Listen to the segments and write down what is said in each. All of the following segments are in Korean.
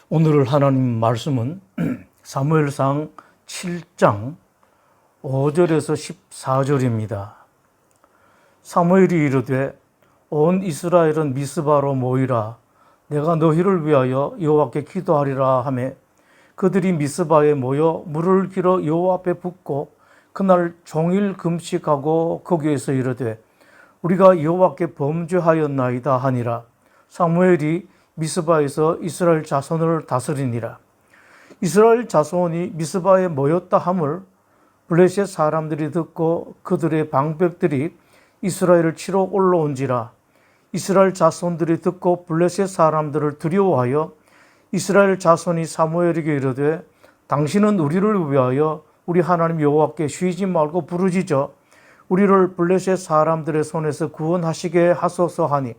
오늘 하나님 말씀은 사무엘상 7장 5절에서 14절입니다. 사무엘이 이르되 온 이스라엘은 미스바로 모이라. 내가 너희를 위하여 여호와께 기도하리라 하며 그들이 미스바에 모여 물을 길어 여호와 앞에 붓고 그날 종일 금식하고 거기에서 이르되 우리가 여호와께 범죄하였나이다 하니라. 사무엘이 미스바에서 이스라엘 자손을 다스리니라. 이스라엘 자손이 미스바에 모였다 함을 블레셋 사람들이 듣고 그들의 방백들이 이스라엘을 치러 올라온지라. 이스라엘 자손들이 듣고 블레셋 사람들을 두려워하여 이스라엘 자손이 사무엘에게 이르되 당신은 우리를 위하여 우리 하나님 여호와께 쉬지 말고 부르짖어 우리를 블레셋 사람들의 손에서 구원하시게 하소서 하니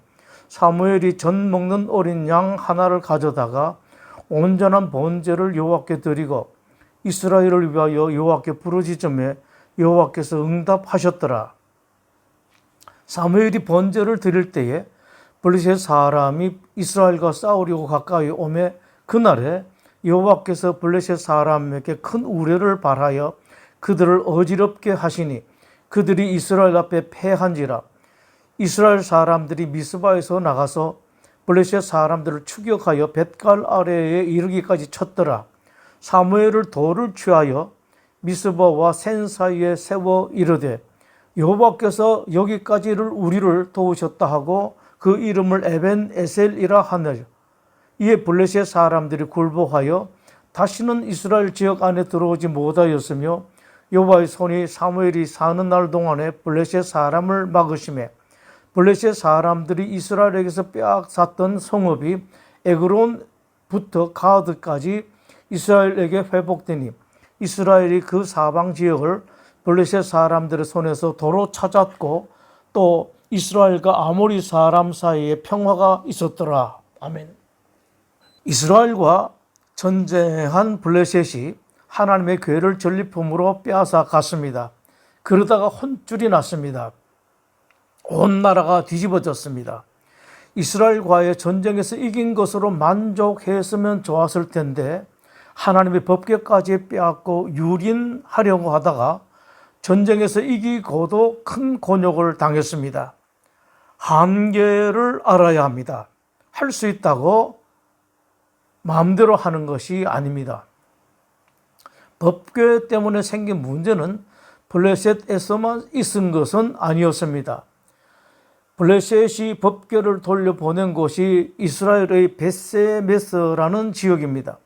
사무엘이 전 먹는 어린 양 하나를 가져다가 온전한 번제를 여호와께 드리고 이스라엘을 위하여 여호와께 부르짖음에 여호와께서 응답하셨더라. 사무엘이 번제를 드릴 때에 블레셋 사람이 이스라엘과 싸우려고 가까이 오매 그날에 여호와께서 블레셋 사람에게 큰 우레를 발하여 그들을 어지럽게 하시니 그들이 이스라엘 앞에 패한지라. 이스라엘 사람들이 미스바에서 나가서 블레셋 사람들을 추격하여 뱃갈 아래에 이르기까지 쳤더라. 사무엘을 돌을 취하여 미스바와 센 사이에 세워 이르되 여호와께서 여기까지를 우리를 도우셨다 하고 그 이름을 에벤 에셀이라 하느라. 이에 블레셋 사람들이 굴복하여 다시는 이스라엘 지역 안에 들어오지 못하였으며 여호와의 손이 사무엘이 사는 날 동안에 블레셋 사람을 막으시매 블레셋 사람들이 이스라엘에게서 빼앗았던 성읍이 에그론부터 가드까지 이스라엘에게 회복되니 이스라엘이 그 사방 지역을 블레셋 사람들의 손에서 도로 찾았고 또 이스라엘과 아모리 사람 사이에 평화가 있었더라. 아멘. 이스라엘과 전쟁한 블레셋이 하나님의 교회를 전리품으로 빼앗아 갔습니다. 그러다가 혼쭐이 났습니다. 온 나라가 뒤집어졌습니다. 이스라엘과의 전쟁에서 이긴 것으로 만족했으면 좋았을 텐데 하나님의 법궤까지 빼앗고 유린하려고 하다가 전쟁에서 이기고도 큰 곤욕을 당했습니다. 한계를 알아야 합니다. 할 수 있다고 마음대로 하는 것이 아닙니다. 법궤 때문에 생긴 문제는 블레셋에서만 있은 것은 아니었습니다. 블레셋이 법궤를 돌려보낸 곳이 이스라엘의 벳세메스라는 지역입니다.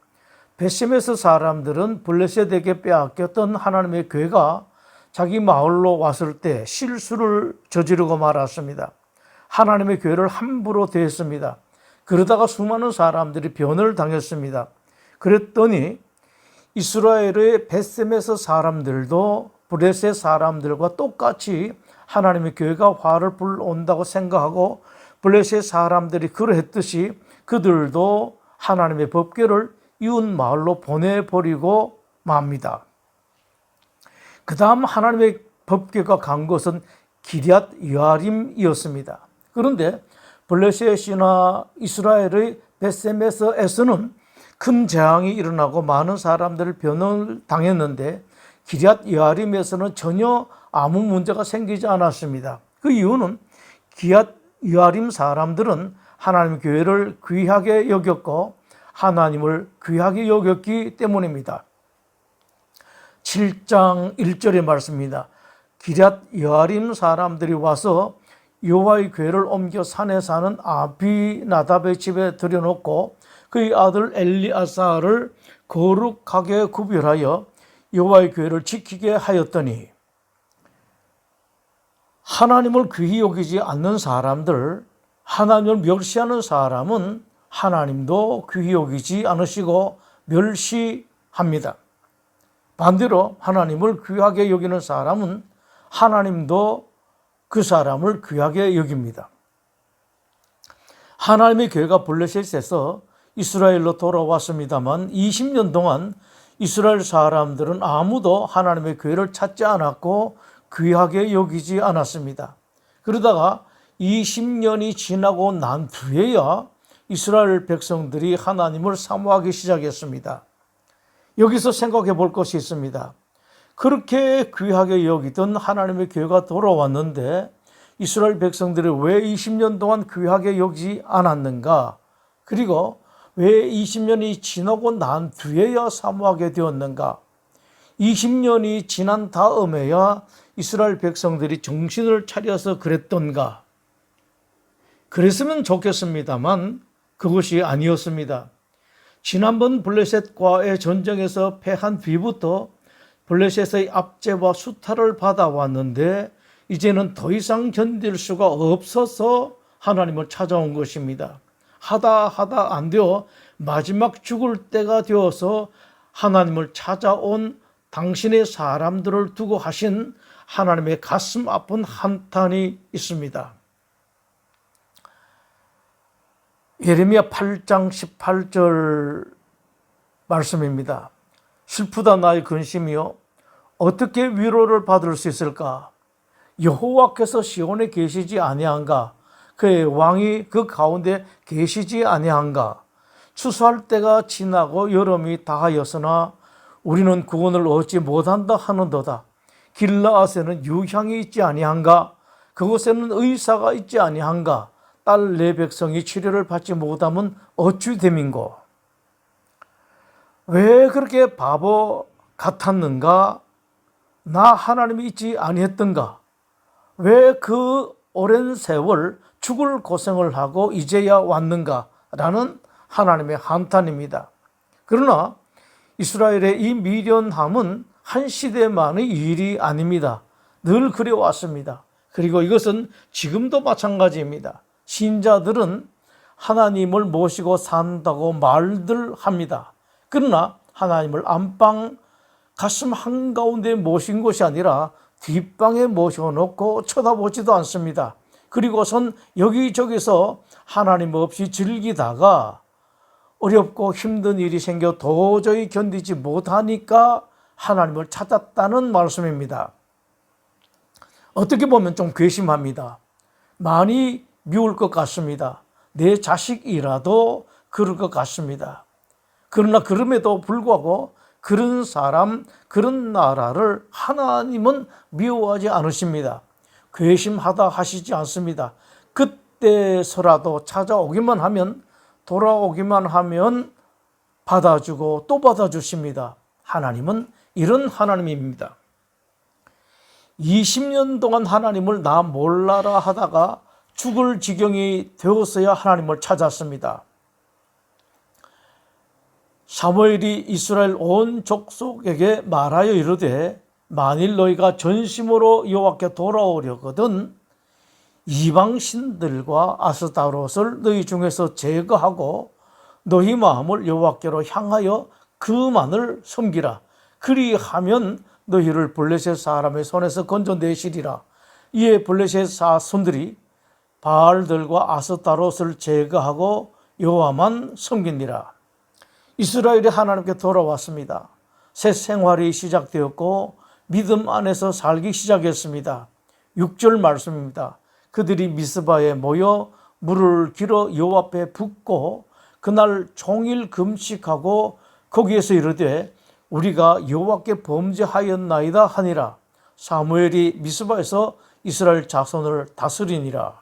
벳세메스 사람들은 블레셋에게 빼앗겼던 하나님의 궤가 자기 마을로 왔을 때 실수를 저지르고 말았습니다. 하나님의 궤를 함부로 대했습니다. 그러다가 수많은 사람들이 변을 당했습니다. 그랬더니 이스라엘의 벳세메스 사람들도 블레셋 사람들과 똑같이 하나님의 교회가 화를 불러온다고 생각하고 블레셋 사람들이 그러했듯이 그들도 하나님의 법궤를 이웃 마을로 보내버리고 맙니다. 그 다음 하나님의 법궤가 간 것은 기럇 여아림이었습니다. 그런데 블레셋이나 이스라엘의 벳세메스에서는 큰 재앙이 일어나고 많은 사람들을 변을 당했는데 기럇 여아림에서는 전혀 아무 문제가 생기지 않았습니다. 그 이유는 기럇 여아림 사람들은 하나님의 교회를 귀하게 여겼고 하나님을 귀하게 여겼기 때문입니다. 7장 1절의 말씀입니다. 기럇 여아림 사람들이 와서 여호와의 궤를 옮겨 산에 사는 아비나답의 집에 들여놓고 그의 아들 엘리아사를 거룩하게 구별하여 여호와의 궤를 지키게 하였더니 하나님을 귀히 여기지 않는 사람들, 하나님을 멸시하는 사람은 하나님도 귀히 여기지 않으시고 멸시합니다. 반대로 하나님을 귀하게 여기는 사람은 하나님도 그 사람을 귀하게 여깁니다. 하나님의 교회가 블레셋에서 이스라엘로 돌아왔습니다만 20년 동안 이스라엘 사람들은 아무도 하나님의 교회를 찾지 않았고 귀하게 여기지 않았습니다. 그러다가 20년이 지나고 난 뒤에야 이스라엘 백성들이 하나님을 사모하기 시작했습니다. 여기서 생각해 볼 것이 있습니다. 그렇게 귀하게 여기던 하나님의 교회가 돌아왔는데 이스라엘 백성들이 왜 20년 동안 귀하게 여기지 않았는가? 그리고 왜 20년이 지나고 난 뒤에야 사모하게 되었는가? 20년이 지난 다음에야 이스라엘 백성들이 정신을 차려서 그랬던가? 그랬으면 좋겠습니다만 그것이 아니었습니다. 지난번 블레셋과의 전쟁에서 패한 뒤부터 블레셋의 압제와 수탈을 받아왔는데 이제는 더 이상 견딜 수가 없어서 하나님을 찾아온 것입니다. 하다 안 되어 마지막 죽을 때가 되어서 하나님을 찾아온 당신의 사람들을 두고 하신 하나님의 가슴 아픈 한탄이 있습니다. 예레미야 8장 18절 말씀입니다. 슬프다 나의 근심이요 어떻게 위로를 받을 수 있을까? 여호와께서 시온에 계시지 아니한가? 그의 왕이 그 가운데 계시지 아니한가? 추수할 때가 지나고 여름이 다하였으나 우리는 구원을 얻지 못한다 하는도다. 길라앗에는 유향이 있지 아니한가? 그곳에는 의사가 있지 아니한가? 딸 내 백성이 치료를 받지 못하면 어찌 됨인고? 왜 그렇게 바보 같았는가? 나 하나님이 있지 아니했던가? 왜 그 오랜 세월 죽을 고생을 하고 이제야 왔는가? 라는 하나님의 한탄입니다. 그러나 이스라엘의 이 미련함은 한 시대만의 일이 아닙니다. 늘 그래왔습니다. 그리고 이것은 지금도 마찬가지입니다. 신자들은 하나님을 모시고 산다고 말들 합니다. 그러나 하나님을 안방 가슴 한가운데 모신 것이 아니라 뒷방에 모셔놓고 쳐다보지도 않습니다. 그리고선 여기저기서 하나님 없이 즐기다가 어렵고 힘든 일이 생겨 도저히 견디지 못하니까 하나님을 찾았다는 말씀입니다. 어떻게 보면 좀 괘씸합니다. 많이 미울 것 같습니다. 내 자식이라도 그럴 것 같습니다. 그러나 그럼에도 불구하고 그런 사람, 그런 나라를 하나님은 미워하지 않으십니다. 괘씸하다 하시지 않습니다. 그때서라도 찾아오기만 하면, 돌아오기만 하면 받아주고 또 받아주십니다. 하나님은 이런 하나님입니다. 20년 동안 하나님을 나 몰라라 하다가 죽을 지경이 되었어야 하나님을 찾았습니다. 사무엘이 이스라엘 온 족속에게 말하여 이르되 만일 너희가 전심으로 여호와께 돌아오려거든 이방 신들과 아스타롯을 너희 중에서 제거하고 너희 마음을 여호와께로 향하여 그만을 섬기라. 그리하면 너희를 블레셋 사람의 손에서 건져내시리라. 이에 블레셋 사손들이 바알들과 아스타롯을 제거하고 여호와만 섬기니라. 이스라엘이 하나님께 돌아왔습니다. 새 생활이 시작되었고 믿음 안에서 살기 시작했습니다. 6절 말씀입니다. 그들이 미스바에 모여 물을 길어 여호와 앞에 붓고 그날 종일 금식하고 거기에서 이르되 우리가 여호와께 범죄하였나이다 하니라. 사무엘이 미스바에서 이스라엘 자손을 다스리니라.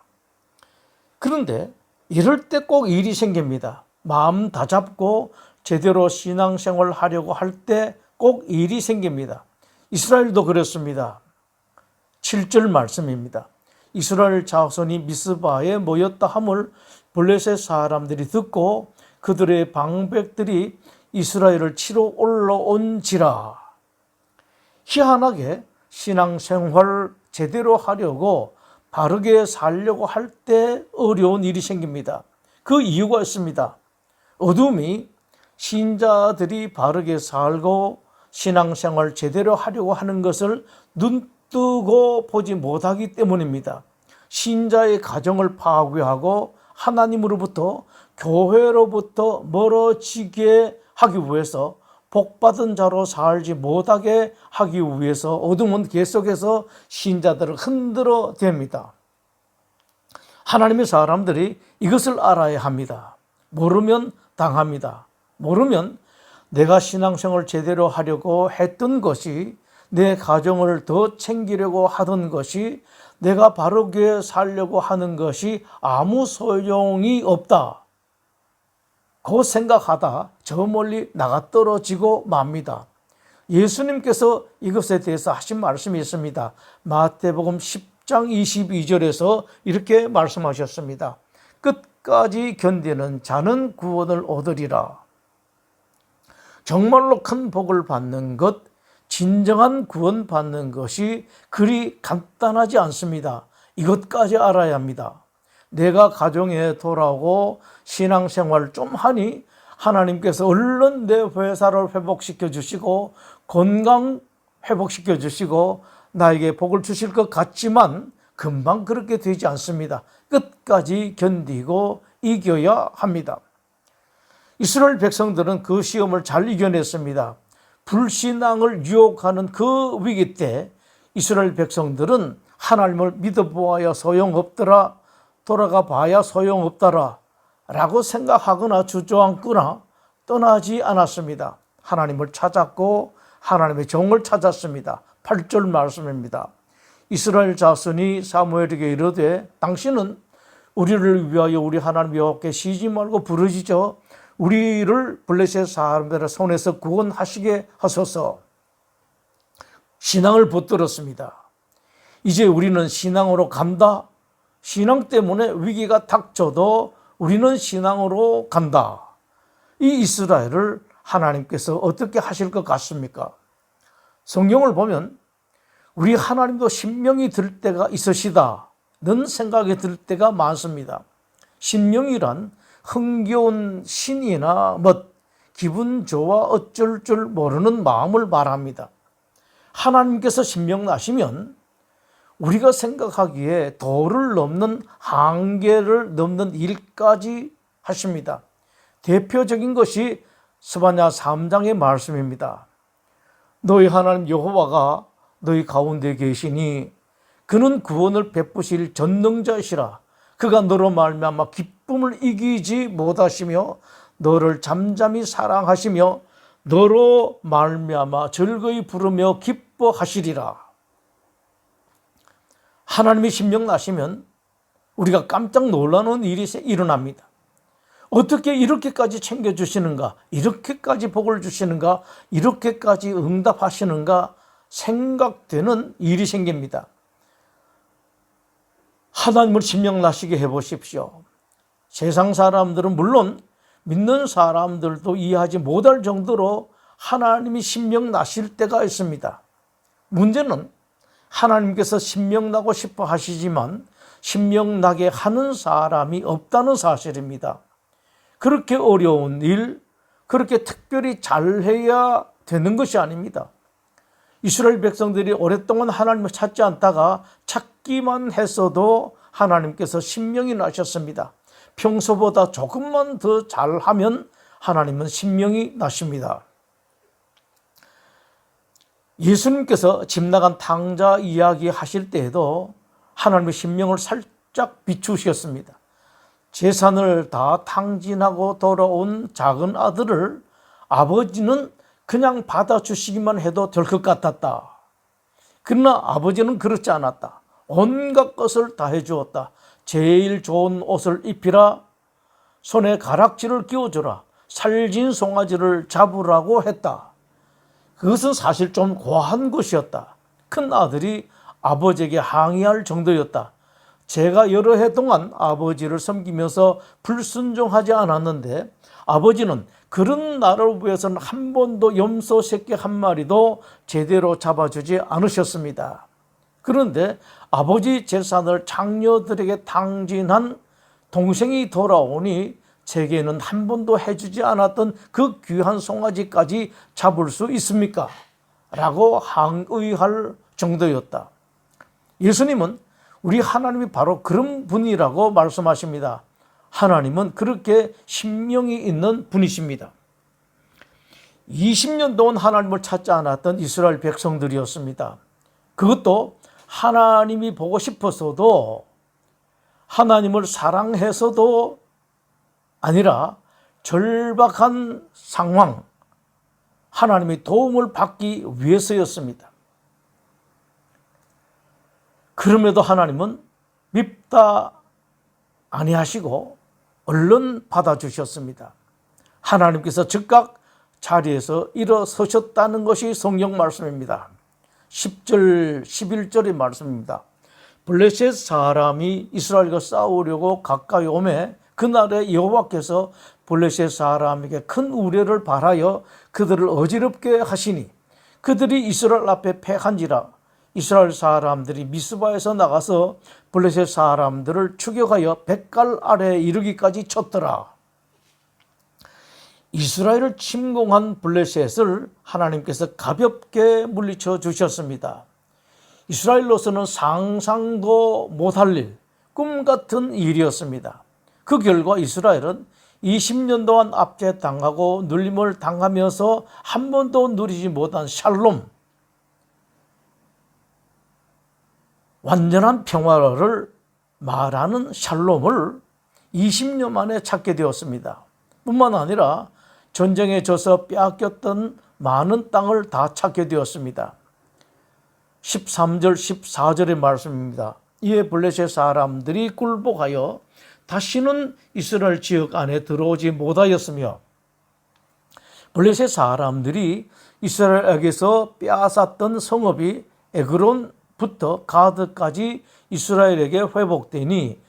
그런데 이럴 때 꼭 일이 생깁니다. 마음 다잡고 제대로 신앙생활을 하려고 할 때 꼭 일이 생깁니다. 이스라엘도 그랬습니다. 7절 말씀입니다. 이스라엘 자손이 미스바에 모였다 함을 블레셋 사람들이 듣고 그들의 방백들이 이스라엘을 치러 올라온지라. 희한하게 신앙생활을 제대로 하려고 바르게 살려고 할 때 어려운 일이 생깁니다. 그 이유가 있습니다. 어둠이 신자들이 바르게 살고 신앙생활 제대로 하려고 하는 것을 눈뜨고 보지 못하기 때문입니다. 신자의 가정을 파괴하고 하나님으로부터 교회로부터 멀어지게 하기 위해서 복받은 자로 살지 못하게 하기 위해서 어둠은 계속해서 신자들을 흔들어 댑니다. 하나님의 사람들이 이것을 알아야 합니다. 모르면 당합니다. 모르면 내가 신앙생활을 제대로 하려고 했던 것이, 내 가정을 더 챙기려고 하던 것이, 내가 바르게 살려고 하는 것이 아무 소용이 없다. 그 생각하다 저 멀리 나가 떨어지고 맙니다. 예수님께서 이것에 대해서 하신 말씀이 있습니다. 마태복음 10장 22절에서 이렇게 말씀하셨습니다. 끝까지 견디는 자는 구원을 얻으리라. 정말로 큰 복을 받는 것, 진정한 구원 받는 것이 그리 간단하지 않습니다. 이것까지 알아야 합니다. 내가 가정에 돌아오고 신앙생활 좀 하니 하나님께서 얼른 내 회사를 회복시켜 주시고 건강 회복시켜 주시고 나에게 복을 주실 것 같지만 금방 그렇게 되지 않습니다. 끝까지 견디고 이겨야 합니다. 이스라엘 백성들은 그 시험을 잘 이겨냈습니다. 불신앙을 유혹하는 그 위기 때 이스라엘 백성들은 하나님을 믿어보아야 소용없더라, 돌아가 봐야 소용없더라 라고 생각하거나 주저앉거나 떠나지 않았습니다. 하나님을 찾았고 하나님의 종을 찾았습니다. 8절 말씀입니다. 이스라엘 자손이 사무엘에게 이르되 당신은 우리를 위하여 우리 하나님 여호와께 쉬지 말고 부르짖어 우리를 블레셋 사람들의 손에서 구원하시게 하소서. 신앙을 붙들었습니다. 이제 우리는 신앙으로 간다. 신앙 때문에 위기가 닥쳐도 우리는 신앙으로 간다. 이 이스라엘을 하나님께서 어떻게 하실 것 같습니까? 성경을 보면 우리 하나님도 신명이 들 때가 있으시다는 생각이 들 때가 많습니다. 신명이란 흥겨운 신이나 기분 좋아 어쩔 줄 모르는 마음을 말합니다. 하나님께서 신명 나시면 우리가 생각하기에 도를 넘는 한계를 넘는 일까지 하십니다. 대표적인 것이 스바냐 3장의 말씀입니다. 너희 하나님 여호와가 너희 가운데 계시니 그는 구원을 베푸실 전능자이시라. 그가 너로 말미암아 기쁨을 이기지 못하시며 너를 잠잠히 사랑하시며 너로 말미암아 즐거이 부르며 기뻐하시리라. 하나님이 신명 나시면 우리가 깜짝 놀라는 일이 일어납니다. 어떻게 이렇게까지 챙겨주시는가, 이렇게까지 복을 주시는가, 이렇게까지 응답하시는가 생각되는 일이 생깁니다. 하나님을 신명 나시게 해보십시오. 세상 사람들은 물론 믿는 사람들도 이해하지 못할 정도로 하나님이 신명 나실 때가 있습니다. 문제는 하나님께서 신명 나고 싶어 하시지만 신명 나게 하는 사람이 없다는 사실입니다. 그렇게 어려운 일, 그렇게 특별히 잘해야 되는 것이 아닙니다. 이스라엘 백성들이 오랫동안 하나님을 찾지 않다가 찾기만 했어도 하나님께서 신명이 나셨습니다. 평소보다 조금만 더 잘하면 하나님은 신명이 나십니다. 예수님께서 집 나간 탕자 이야기 하실 때에도 하나님의 신명을 살짝 비추셨습니다. 재산을 다 탕진하고 돌아온 작은 아들을 아버지는 그냥 받아주시기만 해도 될 것 같았다. 그러나 아버지는 그렇지 않았다. 온갖 것을 다 해주었다. 제일 좋은 옷을 입히라. 손에 가락지를 끼워주라. 살진 송아지를 잡으라고 했다. 그것은 사실 좀 고한 것이었다. 큰 아들이 아버지에게 항의할 정도였다. 제가 여러 해 동안 아버지를 섬기면서 불순종하지 않았는데 아버지는 그런 나를 위해서는 한 번도 염소 새끼 한 마리도 제대로 잡아주지 않으셨습니다. 그런데 아버지 재산을 장녀들에게 탕진한 동생이 돌아오니 제게는 한 번도 해주지 않았던 그 귀한 송아지까지 잡을 수 있습니까? 라고 항의할 정도였다. 예수님은 우리 하나님이 바로 그런 분이라고 말씀하십니다. 하나님은 그렇게 신명이 있는 분이십니다. 20년 동안 하나님을 찾지 않았던 이스라엘 백성들이었습니다. 그것도 하나님이 보고 싶어서도 하나님을 사랑해서도 아니라 절박한 상황, 하나님의 도움을 받기 위해서였습니다. 그럼에도 하나님은 밉다 아니하시고 얼른 받아주셨습니다. 하나님께서 즉각 자리에서 일어서셨다는 것이 성경 말씀입니다. 10절, 11절의 말씀입니다. 블레셋 사람이 이스라엘과 싸우려고 가까이 오매 그날에 여호와께서 블레셋 사람에게 큰 우려를 발하여 그들을 어지럽게 하시니 그들이 이스라엘 앞에 패한지라. 이스라엘 사람들이 미스바에서 나가서 블레셋 사람들을 추격하여 뱃갈 아래에 이르기까지 쳤더라. 이스라엘을 침공한 블레셋을 하나님께서 가볍게 물리쳐 주셨습니다. 이스라엘로서는 상상도 못할 일, 꿈 같은 일이었습니다. 그 결과 이스라엘은 20년 동안 압제당하고 눌림을 당하면서 한 번도 누리지 못한 샬롬, 완전한 평화를 말하는 샬롬을 20년 만에 찾게 되었습니다. 뿐만 아니라 전쟁에 져서 빼앗겼던 많은 땅을 다 찾게 되었습니다. 13절 14절의 말씀입니다. 이에 블레셋 사람들이 굴복하여 다시는 이스라엘 지역 안에 들어오지 못하였으며 블레셋 사람들이 이스라엘에게서 빼앗았던 성읍이 에그론부터 가드까지 이스라엘에게 회복되니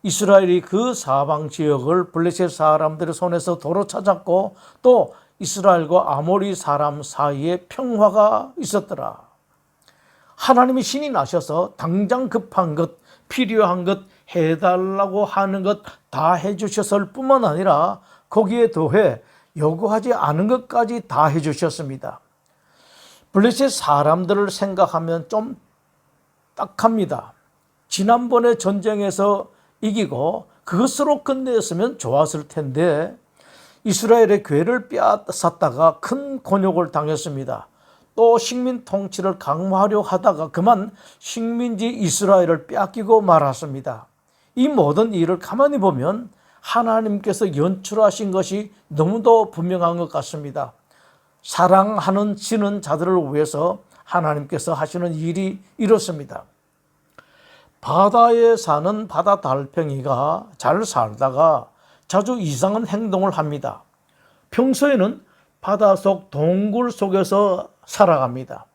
이스라엘이 그 사방 지역을 블레셋 사람들의 손에서 도로 찾았고 또 이스라엘과 아모리 사람 사이에 평화가 있었더라. 하나님이 신이 나셔서 당장 급한 것, 필요한 것, 해달라고 하는 것 다 해주셨을 뿐만 아니라 거기에 더해 요구하지 않은 것까지 다 해주셨습니다. 블레셋 사람들을 생각하면 좀 딱합니다. 지난번에 전쟁에서 이기고 그것으로 끝냈으면 좋았을 텐데 이스라엘의 괴를 빼앗았다가 큰 곤욕을 당했습니다. 또 식민 통치를 강화하려 하다가 그만 식민지 이스라엘을 빼앗기고 말았습니다. 이 모든 일을 가만히 보면 하나님께서 연출하신 것이 너무도 분명한 것 같습니다. 사랑하는 지는 자들을 위해서 하나님께서 하시는 일이 이렇습니다. 바다에 사는 바다 달팽이가 잘 살다가 자주 이상한 행동을 합니다. 평소에는 바닷속 동굴 속에서 살아갑니다.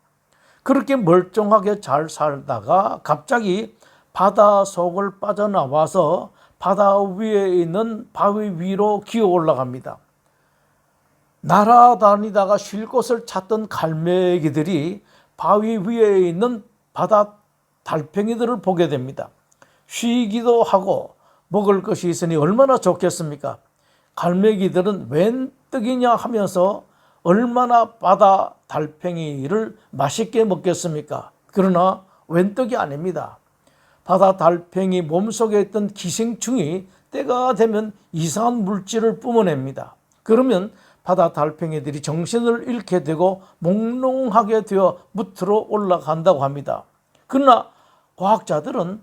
그렇게 멀쩡하게 잘 살다가 갑자기 바닷속을 빠져나와서 바다 위에 있는 바위 위로 기어 올라갑니다. 날아다니다가 쉴 곳을 찾던 갈매기들이 바위 위에 있는 바다 달팽이들을 보게 됩니다. 쉬기도 하고 먹을 것이 있으니 얼마나 좋겠습니까? 갈매기들은 웬 떡이냐 하면서 얼마나 바다 달팽이를 맛있게 먹겠습니까? 그러나 웬 떡이 아닙니다. 바다 달팽이 몸속에 있던 기생충이 때가 되면 이상한 물질을 뿜어냅니다. 그러면 바다 달팽이들이 정신을 잃게 되고 몽롱하게 되어 무트로 올라간다고 합니다. 그러나 과학자들은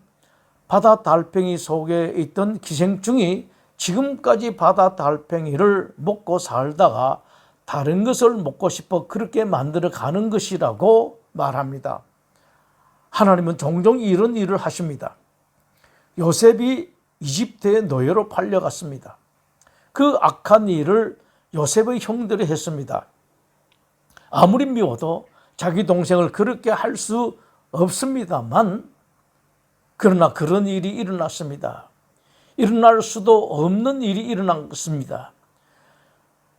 바다 달팽이 속에 있던 기생충이 지금까지 바다 달팽이를 먹고 살다가 다른 것을 먹고 싶어 그렇게 만들어 가는 것이라고 말합니다. 하나님은 종종 이런 일을 하십니다. 요셉이 이집트의 노예로 팔려갔습니다. 그 악한 일을 요셉의 형들이 했습니다. 아무리 미워도 자기 동생을 그렇게 할 수 없습니다만 그러나 그런 일이 일어났습니다. 일어날 수도 없는 일이 일어났습니다.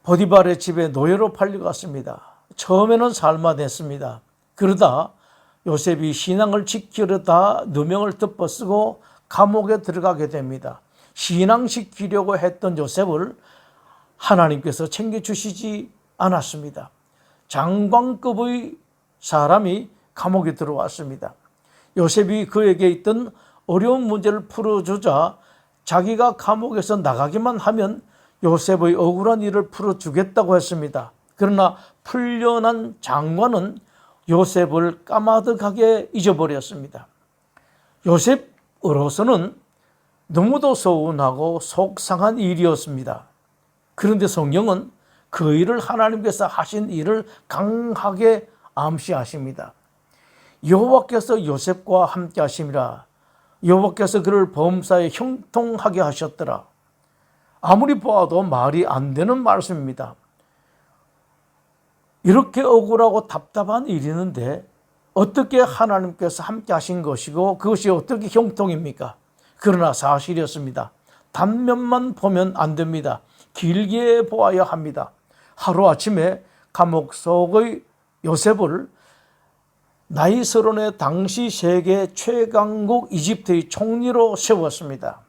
보디발의 집에 노예로 팔려갔습니다. 처음에는 살만했습니다. 그러다 요셉이 신앙을 지키려다 누명을 덮어쓰고 감옥에 들어가게 됩니다. 신앙시키려고 했던 요셉을 하나님께서 챙겨주시지 않았습니다. 장관급의 사람이 감옥에 들어왔습니다. 요셉이 그에게 있던 어려운 문제를 풀어주자 자기가 감옥에서 나가기만 하면 요셉의 억울한 일을 풀어주겠다고 했습니다. 그러나 풀려난 장관은 요셉을 까마득하게 잊어버렸습니다. 요셉으로서는 너무도 서운하고 속상한 일이었습니다. 그런데 성경은 그 일을 하나님께서 하신 일을 강하게 암시하십니다. 여호와께서 요셉과 함께 하심이라. 여호와께서 그를 범사에 형통하게 하셨더라. 아무리 보아도 말이 안 되는 말씀입니다. 이렇게 억울하고 답답한 일이 있는데 어떻게 하나님께서 함께 하신 것이고 그것이 어떻게 형통입니까? 그러나 사실이었습니다. 단면만 보면 안 됩니다. 길게 보아야 합니다. 하루아침에 감옥 속의 요셉을 나이 서른의 당시 세계 최강국 이집트의 총리로 세웠습니다.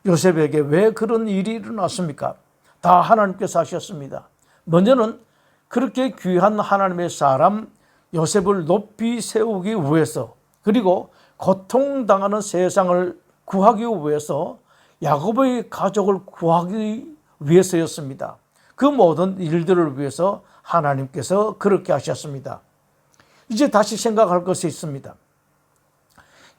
요셉에게 왜 그런 일이 일어났습니까? 다 하나님께서 하셨습니다. 먼저는 그렇게 귀한 하나님의 사람 요셉을 높이 세우기 위해서, 그리고 고통당하는 세상을 구하기 위해서, 야곱의 가족을 구하기 위해서였습니다. 그 모든 일들을 위해서 하나님께서 그렇게 하셨습니다. 이제 다시 생각할 것이 있습니다.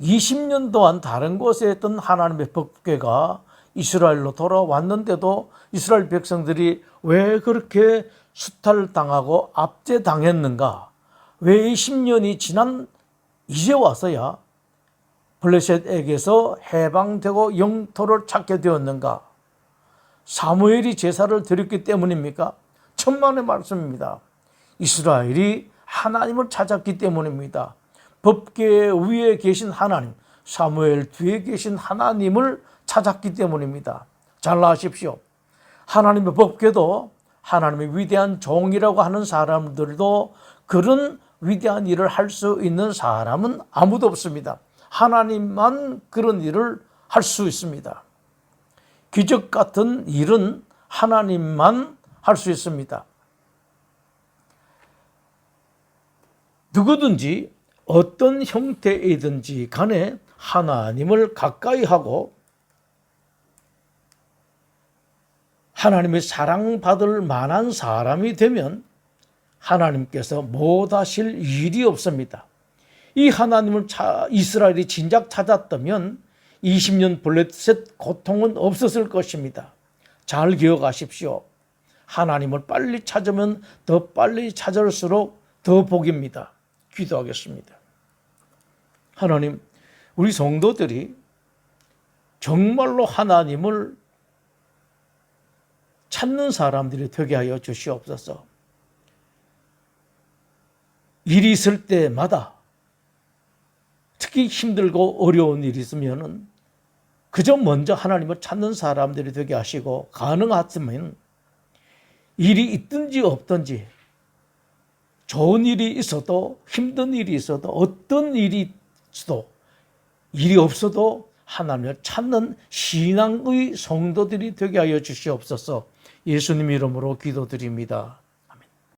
20년 동안 다른 곳에 있던 하나님의 법궤가 이스라엘로 돌아왔는데도 이스라엘 백성들이 왜 그렇게 수탈당하고 압제당했는가? 왜 20년이 지난 이제 와서야 블레셋에게서 해방되고 영토를 찾게 되었는가? 사무엘이 제사를 드렸기 때문입니까? 천만의 말씀입니다. 이스라엘이 하나님을 찾았기 때문입니다. 법궤 위에 계신 하나님, 사무엘 뒤에 계신 하나님을 찾았기 때문입니다. 잘 아십시오. 하나님의 법궤도 하나님의 위대한 종이라고 하는 사람들도 그런 위대한 일을 할 수 있는 사람은 아무도 없습니다. 하나님만 그런 일을 할 수 있습니다. 기적 같은 일은 하나님만 할 수 있습니다. 누구든지 어떤 형태이든지 간에 하나님을 가까이 하고 하나님의 사랑받을 만한 사람이 되면 하나님께서 못하실 일이 없습니다. 이 하나님을 이스라엘이 진작 찾았다면 20년 블레셋 고통은 없었을 것입니다. 잘 기억하십시오. 하나님을 빨리 찾으면 더 빨리 찾을수록 더 복입니다. 기도하겠습니다. 하나님, 우리 성도들이 정말로 하나님을 찾는 사람들이 되게 하여 주시옵소서. 일이 있을 때마다 특히 힘들고 어려운 일이 있으면 그저 먼저 하나님을 찾는 사람들이 되게 하시고, 가능하다면 일이 있든지 없든지, 좋은 일이 있어도 힘든 일이 있어도 어떤 일이 있어도 일이 없어도 하나님을 찾는 신앙의 성도들이 되게 하여 주시옵소서. 예수님 이름으로 기도드립니다.